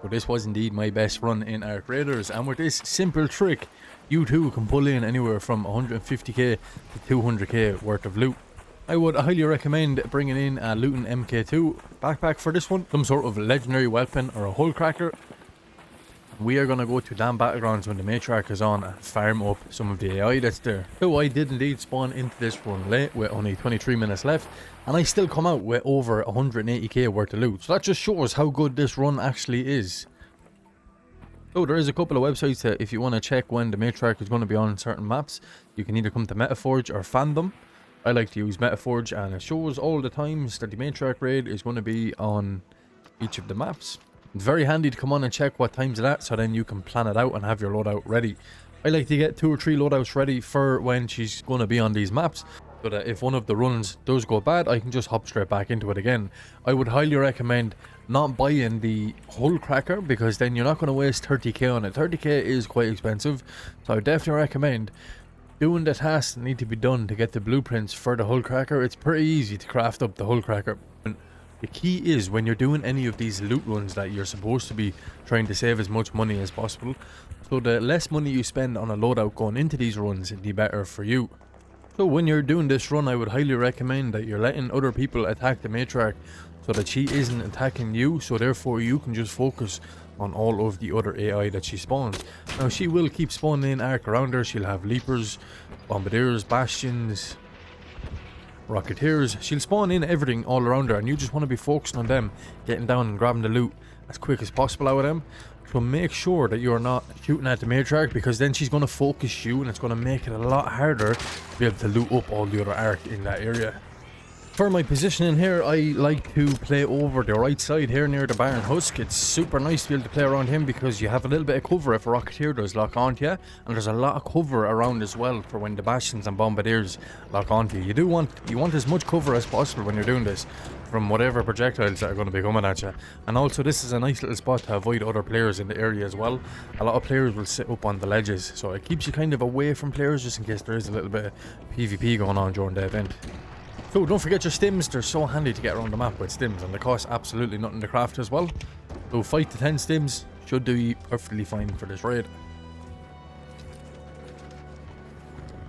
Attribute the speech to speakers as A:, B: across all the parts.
A: But this was indeed my best run in Ark Raiders, and with this simple trick, you too can pull in anywhere from 150k to 200k worth of loot. I would highly recommend bringing in a Looting MK2 backpack for this one, some sort of legendary weapon or a hull cracker. We are going to go to damn battlegrounds when the Matriarch is on and farm up some of the AI that's there. So I did indeed spawn into this run late with only 23 minutes left, and I still come out with over 180k worth of loot. So that just shows how good this run actually is. So there is a couple of websites that if you want to check when the Matriarch is going to be on certain maps, you can either come to Metaforge or Fandom. I like to use Metaforge, and it shows all the times that the Matriarch raid is going to be on each of the maps. It's very handy to come on and check what times it at, so then you can plan it out and have your loadout ready. I like to get 2 or 3 loadouts ready for when she's going to be on these maps, so that if one of the runs does go bad, I can just hop straight back into it again. I would highly recommend not buying the hull cracker, because then you're not going to waste 30k on it. 30k is quite expensive, so I would definitely recommend doing the tasks that need to be done to get the blueprints for the hull cracker. It's pretty easy to craft up the hull cracker. The key is when you're doing any of these loot runs that you're supposed to be trying to save as much money as possible. So the less money you spend on a loadout going into these runs, the better for you. So when you're doing this run, I would highly recommend that you're letting other people attack the Matriarch so that she isn't attacking you, so therefore you can just focus on all of the other AI that she spawns. Now she will keep spawning in Ark around her. She'll have leapers, bombaders, bastions, rocketeers. She'll spawn in everything all around her, and you just want to be focusing on them, getting down and grabbing the loot as quick as possible out of them. So make sure that you're not shooting at the Matriarch, because then she's going to focus you, and it's going to make it a lot harder to be able to loot up all the other Ark in that area. For my positioning here, I like to play over the right side here near the Baron Husk. It's super nice to be able to play around him, because you have a little bit of cover if a Rocketeer does lock onto you, and there's a lot of cover around as well for when the Bastions and Bombardiers lock onto you. You want as much cover as possible when you're doing this from whatever projectiles that are going to be coming at you. And also this is a nice little spot to avoid other players in the area as well. A lot of players will sit up on the ledges, so it keeps you kind of away from players just in case there is a little bit of PvP going on during the event. So don't forget your stims. They're so handy to get around the map with stims, and they cost absolutely nothing to craft as well. So 5 to 10 stims should do you perfectly fine for this raid.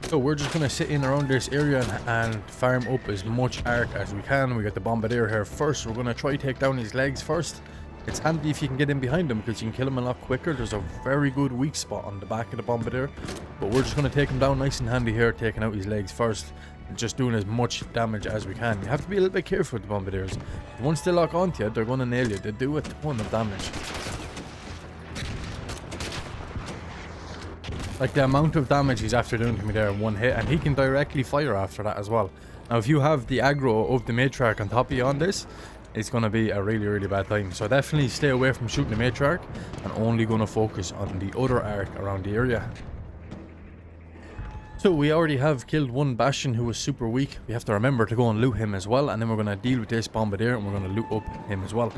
A: So we're just going to sit in around this area and farm up as much Ark as we can. We got the Bombardier here first. We're going to try to take down his legs first. It's handy if you can get in behind him, because you can kill him a lot quicker. There's a very good weak spot on the back of the Bombardier, but we're just going to take him down nice and handy here, taking out his legs first. Just doing as much damage as we can. You have to be a little bit careful with the Bombardiers. Once they lock onto you, they're going to nail you. They do a ton of damage. Like the amount of damage he's after doing to me there in one hit, and he can directly fire after that as well. Now if you have the aggro of the Matriarch on top of you on this, it's going to be a really, really bad time. So definitely stay away from shooting the Matriarch, and only going to focus on the other Ark around the area. So we already have killed one Bastion who was super weak. We have to remember to go and loot him as well, and then we're going to deal with this Bombardier, and we're going to loot up him as well.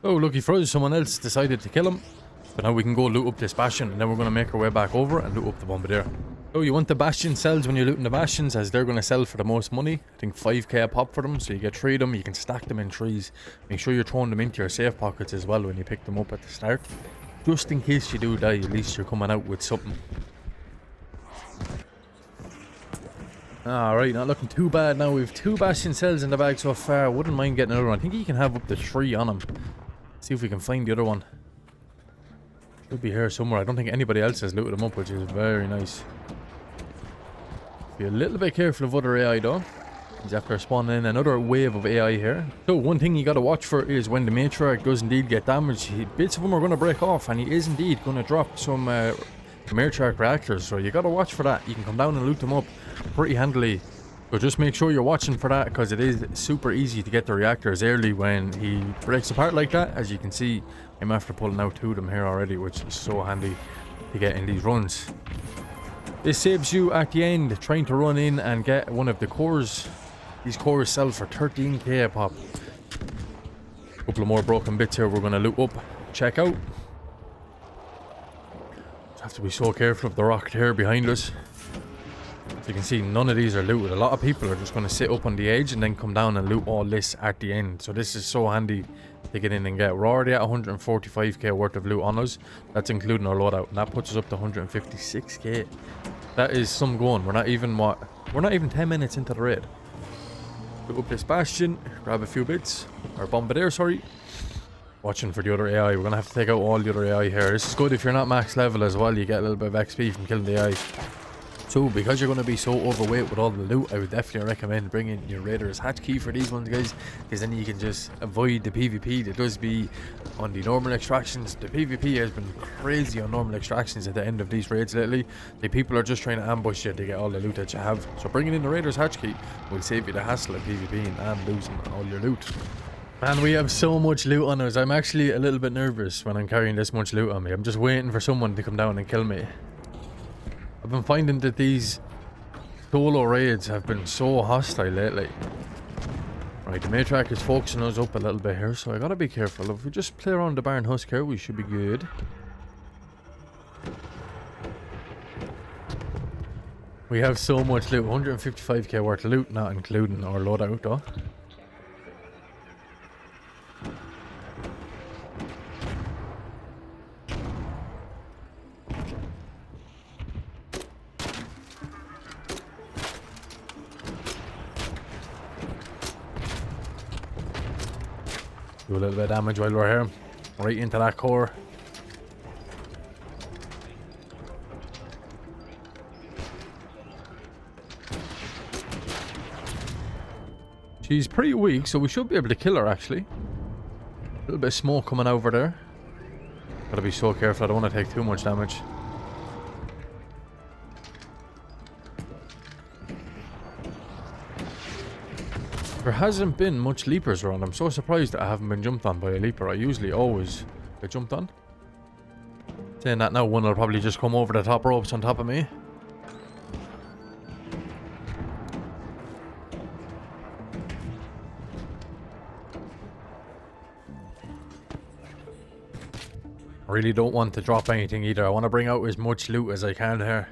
A: Oh, lucky for us, someone else decided to kill him. But now we can go loot up this Bastion, and then we're going to make our way back over and loot up the Bombardier. So you want the Bastion cells when you're looting the Bastions, as they're going to sell for the most money. I think 5k a pop for them, so you get 3 of them. You can stack them in trees. Make sure you're throwing them into your safe pockets as well when you pick them up at the start. Just in case you do die, at least you're coming out with something. Alright, not looking too bad now. We have 2 Bastion cells in the bag so far. Wouldn't mind getting another one. I think you can have up to 3 on him. See if we can find the other one. Should be here somewhere. I don't think anybody else has looted them up, which is very nice. Be a little bit careful of other AI though. He's after spawning in another wave of AI here. So one thing you got to watch for is when the Matriarch does indeed get damaged, bits of him are going to break off, and he is indeed going to drop some Matriarch reactors, so you gotta watch for that. You can come down and loot them up pretty handily. So just make sure you're watching for that, because it is super easy to get the reactors early when he breaks apart like that. As you can see, I'm after pulling out 2 of them here already, which is so handy to get in these runs. This saves you at the end trying to run in and get one of the cores. These cores sell for 13k a pop. A couple of more broken bits here we're going to loot up. Check out. Just have to be so careful of the rock there behind us. As you can see, none of these are looted. A lot of people are just going to sit up on the edge and then come down and loot all this at the end. So this is so handy to get in and get. We're already at 145k worth of loot on us. That's including our loadout, and that puts us up to 156k. That is some going. We're not even 10 minutes into the raid. Loot up this bastion, grab a few bits, or bombardier, sorry. Watching for the other AI. We're gonna have to take out all the other AI here. This is good if you're not max level as well. You get a little bit of XP from killing the AI. So, because you're going to be so overweight with all the loot, I would definitely recommend bringing your Raiders hatch key for these ones, guys, because then you can just avoid the PvP that does be on the normal extractions. The PvP has been crazy on normal extractions at the end of these raids lately. The people are just trying to ambush you to get all the loot that you have. So bringing in the Raiders hatch key will save you the hassle of PvP and losing all your loot. Man, we have so much loot on us. I'm actually a little bit nervous when I'm carrying this much loot on me. I'm just waiting for someone to come down and kill me. I've been finding that these solo raids have been so hostile lately. Right, the Matriarch is focusing us up a little bit here, so I gotta be careful. If we just play around the barn husk here, we should be good. We have so much loot, 155k worth of loot, not including our loadout though. Do a little bit of damage while we're here. Right into that core. She's pretty weak, so we should be able to kill her actually. A little bit of smoke coming over there. Gotta be so careful, I don't want to take too much damage. There hasn't been much leapers around. I'm so surprised that I haven't been jumped on by a leaper. I usually always get jumped on. Saying that now, one will probably just come over the top ropes on top of me. I really don't want to drop anything either. I want to bring out as much loot as I can here.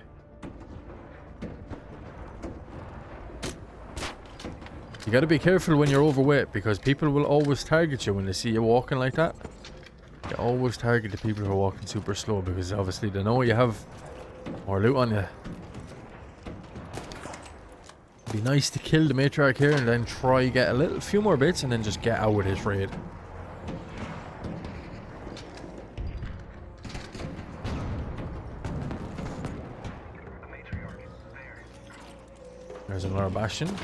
A: You gotta be careful when you're overweight, because people will always target you when they see you walking like that. They always target the people who are walking super slow, because obviously they know you have more loot on you. It'd be nice to kill the Matriarch here and then try get a few more bits and then just get out with this raid. There's another bastion.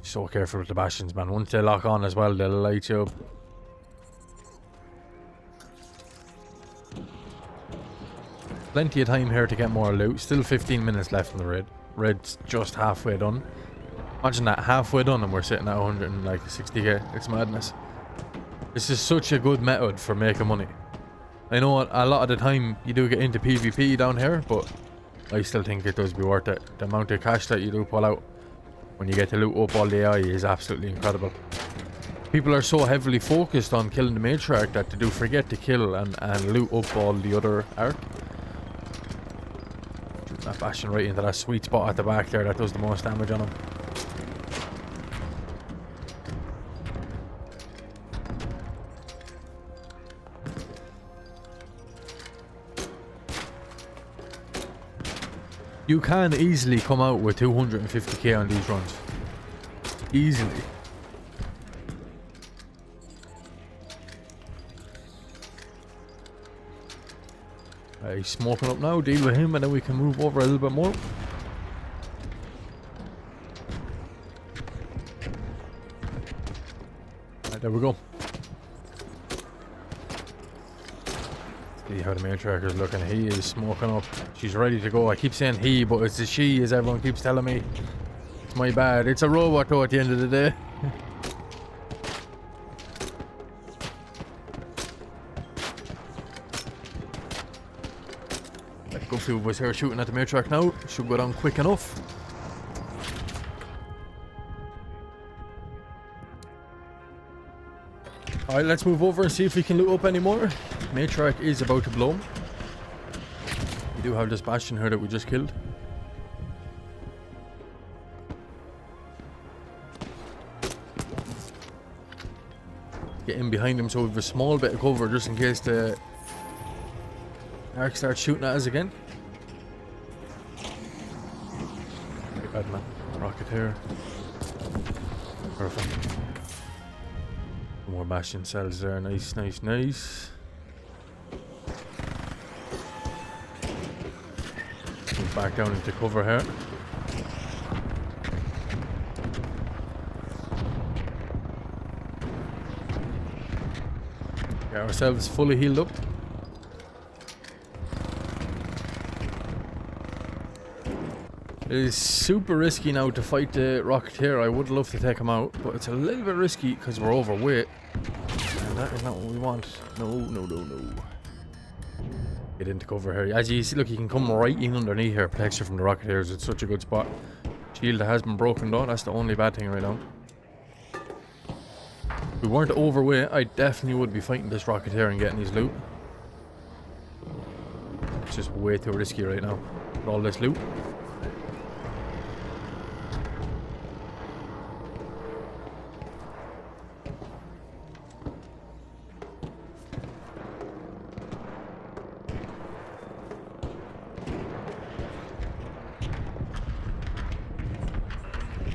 A: So careful with the bastions, man. Once they lock on as well, they'll light you up. Plenty of time here to get more loot. Still 15 minutes left in the raid. Raid's just halfway done. Imagine that, halfway done and we're sitting at 160k. It's madness. This is such a good method for making money. I know a lot of the time you do get into PvP down here, but I still think it does be worth it. The amount of cash that you do pull out when you get to loot up all the AI is absolutely incredible. People are so heavily focused on killing the Matriarch that they do forget to kill and loot up all the other arc. Shooting that bastion right into that sweet spot at the back there that does the most damage on him. You can easily come out with 250k on these runs. Easily. He's smoking up now, deal with him and then we can move over a little bit more. Right, there we go. See how the Matriarch is looking. He is smoking up. She's ready to go. I keep saying he, but it's a she, as everyone keeps telling me. It's my bad. It's a robot though at the end of the day. Like, go few of us here shooting at the Matriarch now. Should go down quick enough. Alright, let's move over and see if we can loot up any more. Matriarch is about to blow. We do have this bastion here that we just killed. Get in behind him so we have a small bit of cover just in case the Ark starts shooting at us again. Very bad, man. Rocket here. Perfect. More bastion cells there. Nice, nice, nice. Move back down into cover here. Get ourselves fully healed up. It is super risky now to fight the Rocketeer. I would love to take him out, but it's a little bit risky because we're overweight. And that is not what we want. No, no, no, no. Get into cover here. As you see, look, you can come right in underneath here. Protects you from the Rocketeers. It's such a good spot. Shield has been broken though. That's the only bad thing right now. If we weren't overweight, I definitely would be fighting this Rocketeer and getting his loot. It's just way too risky right now with all this loot.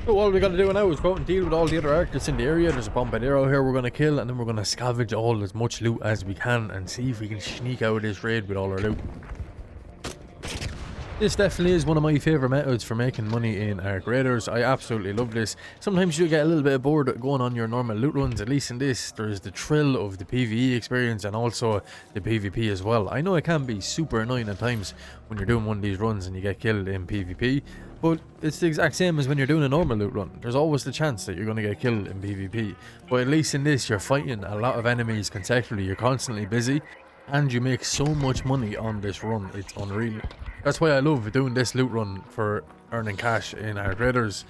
A: So all we got to do now is go out and deal with all the other Ark that's in the area. There's a bombadero here we're going to kill, and then we're going to scavenge all as much loot as we can and see if we can sneak out of this raid with all our loot. This definitely is one of my favourite methods for making money in Ark Raiders. I absolutely love this. Sometimes you get a little bit bored going on your normal loot runs. At least in this, there's the thrill of the PvE experience and also the PvP as well. I know it can be super annoying at times when you're doing one of these runs and you get killed in PvP, but it's the exact same as when you're doing a normal loot run. There's always the chance that you're going to get killed in PvP. But at least in this, you're fighting a lot of enemies consecutively. You're constantly busy and you make so much money on this run. It's unreal. That's why I love doing this loot run for earning cash in Ark Raiders.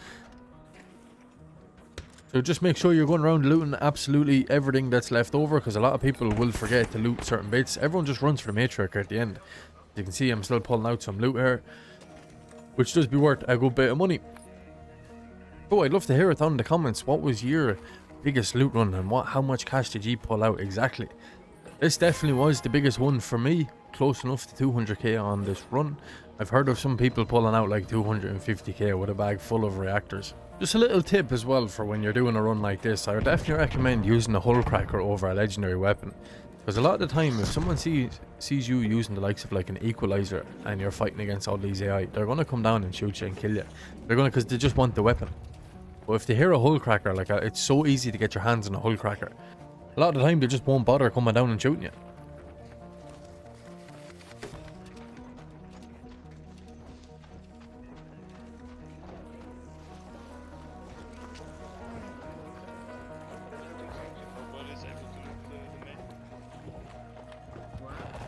A: So just make sure you're going around looting absolutely everything that's left over, because a lot of people will forget to loot certain bits. Everyone just runs for the Matriarch at the end. As you can see, I'm still pulling out some loot here, which does be worth a good bit of money. Oh, I'd love to hear it down in the comments. What was your biggest loot run and how much cash did you pull out exactly? This definitely was the biggest one for me. Close enough to 200k on this run. I've heard of some people pulling out like 250k with a bag full of reactors. Just a little tip as well for when you're doing a run like this. I would definitely recommend using a hull cracker over a legendary weapon, because a lot of the time if someone sees you using the likes of like an equalizer and you're fighting against all these AI, they're going to come down and shoot you and kill you. They're going to, because they just want the weapon. But if they hear a hull cracker, like it's so easy to get your hands on a hull cracker. A lot of the time they just won't bother coming down and shooting you.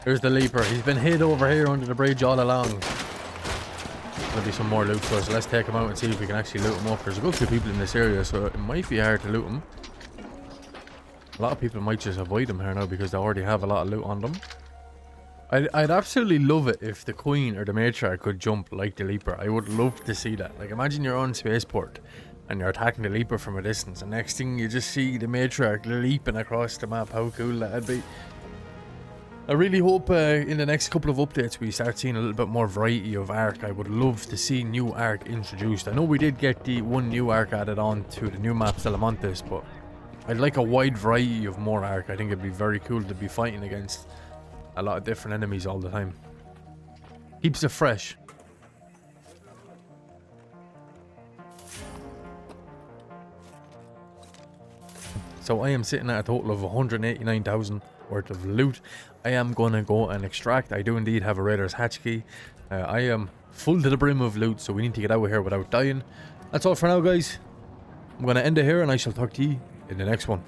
A: There's the leaper. He's been hid over here under the bridge all along. There'll be some more loot for us. So let's take him out and see if we can actually loot him up. There's a good few people in this area, so it might be hard to loot him. A lot of people might just avoid him here now because they already have a lot of loot on them. I'd absolutely love it if the Queen or the Matriarch could jump like the leaper. I would love to see that. Like, imagine you're on spaceport and you're attacking the leaper from a distance, and next thing you just see the Matriarch leaping across the map. How cool that'd be. I really hope in the next couple of updates we start seeing a little bit more variety of Ark. I would love to see new Ark introduced. I know we did get the one new Ark added on to the new map Salamantes, but I'd like a wide variety of more Ark. I think it'd be very cool to be fighting against a lot of different enemies all the time. Keeps it fresh. So I am sitting at a total of 189,000. worth of loot. I am going to go and extract. I do indeed have a raider's hatch key. I am full to the brim of loot, so we need to get out of here without dying. That's all for now, guys. I'm going to end it here, and I shall talk to you in the next one.